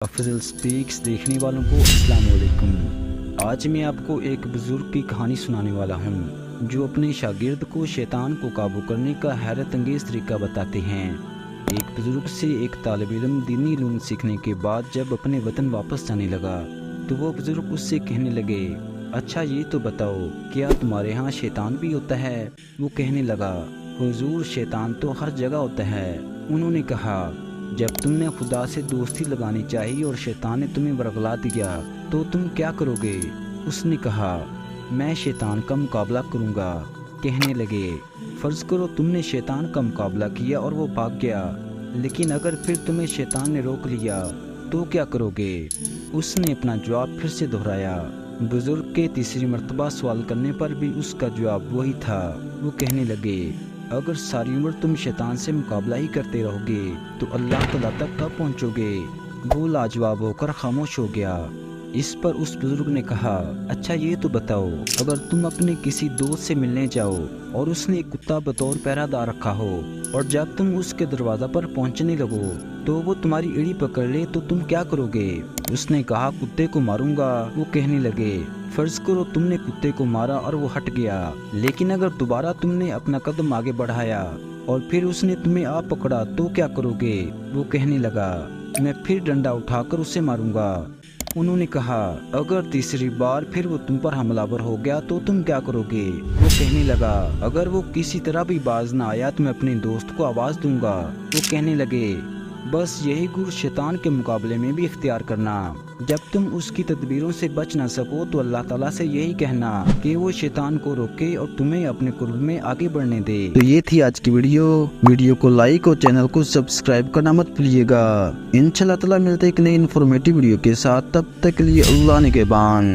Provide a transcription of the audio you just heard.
افضل specs دیکھنے والوں کو السلام علیکم۔ آج میں آپ کو ایک بزرگ کی کہانی سنانے والا ہوں جو اپنے شاگرد کو شیطان کو قابو کرنے کا حیرت انگیز طریقہ بتاتے ہیں۔ ایک بزرگ سے ایک طالب علم دینی علوم سیکھنے کے بعد جب اپنے وطن واپس جانے لگا تو وہ بزرگ اس سے کہنے لگے، اچھا یہ تو بتاؤ کیا تمہارے ہاں شیطان بھی ہوتا ہے؟ وہ کہنے لگا، حضور شیطان تو ہر جگہ ہوتا ہے۔ انہوں نے کہا، جب تم نے خدا سے دوستی لگانی چاہی اور شیطان نے تمہیں ورغلا دیا تو تم کیا کرو گے؟ اس نے کہا، میں شیطان کا مقابلہ کروں گا۔ کہنے لگے، فرض کرو تم نے شیطان کا مقابلہ کیا اور وہ بھاگ گیا، لیکن اگر پھر تمہیں شیطان نے روک لیا تو کیا کرو گے؟ اس نے اپنا جواب پھر سے دہرایا۔ بزرگ کے تیسری مرتبہ سوال کرنے پر بھی اس کا جواب وہی تھا۔ وہ کہنے لگے، اگر ساری عمر تم شیطان سے مقابلہ ہی کرتے رہو گے تو اللہ تعالیٰ تک کب پہنچو گے؟ وہ لاجواب ہو کر خاموش ہو گیا۔ اس پر اس بزرگ نے کہا، اچھا یہ تو بتاؤ اگر تم اپنے کسی دوست سے ملنے جاؤ اور اس نے ایک کتا بطور پہرہ دار رکھا ہو اور جب تم اس کے دروازہ پر پہنچنے لگو تو وہ تمہاری ایڑی پکڑ لے تو تم کیا کرو گے؟ اس نے کہا، کتے کو ماروں گا۔ وہ کہنے لگے، فرض کرو تم نے کتے کو مارا اور وہ ہٹ گیا، لیکن اگر دوبارہ تم نے اپنا قدم آگے بڑھایا اور پھر اس نے تمہیں آ پکڑا تو کیا کرو گے؟ وہ کہنے لگا، میں پھر ڈنڈا اٹھا کر اسے ماروں گا۔ انہوں نے کہا، اگر تیسری بار پھر وہ تم پر حملہ ور ہو گیا تو تم کیا کرو گے؟ وہ کہنے لگا، اگر وہ کسی طرح بھی باز نہ آیا تو میں اپنے دوست کو آواز دوں گا۔ وہ کہنے لگے، بس یہی گر شیطان کے مقابلے میں بھی اختیار کرنا۔ جب تم اس کی تدبیروں سے بچ نہ سکو تو اللہ تعالیٰ سے یہی کہنا کہ وہ شیطان کو روکے اور تمہیں اپنے قرب میں آگے بڑھنے دے۔ تو یہ تھی آج کی ویڈیو کو لائک اور چینل کو سبسکرائب کرنا مت بھولیے گا۔ انشاءاللہ تعالیٰ ملتے ایک نئی انفارمیٹیو ویڈیو کے ساتھ، تب تک کے لیے اللہ نگہبان۔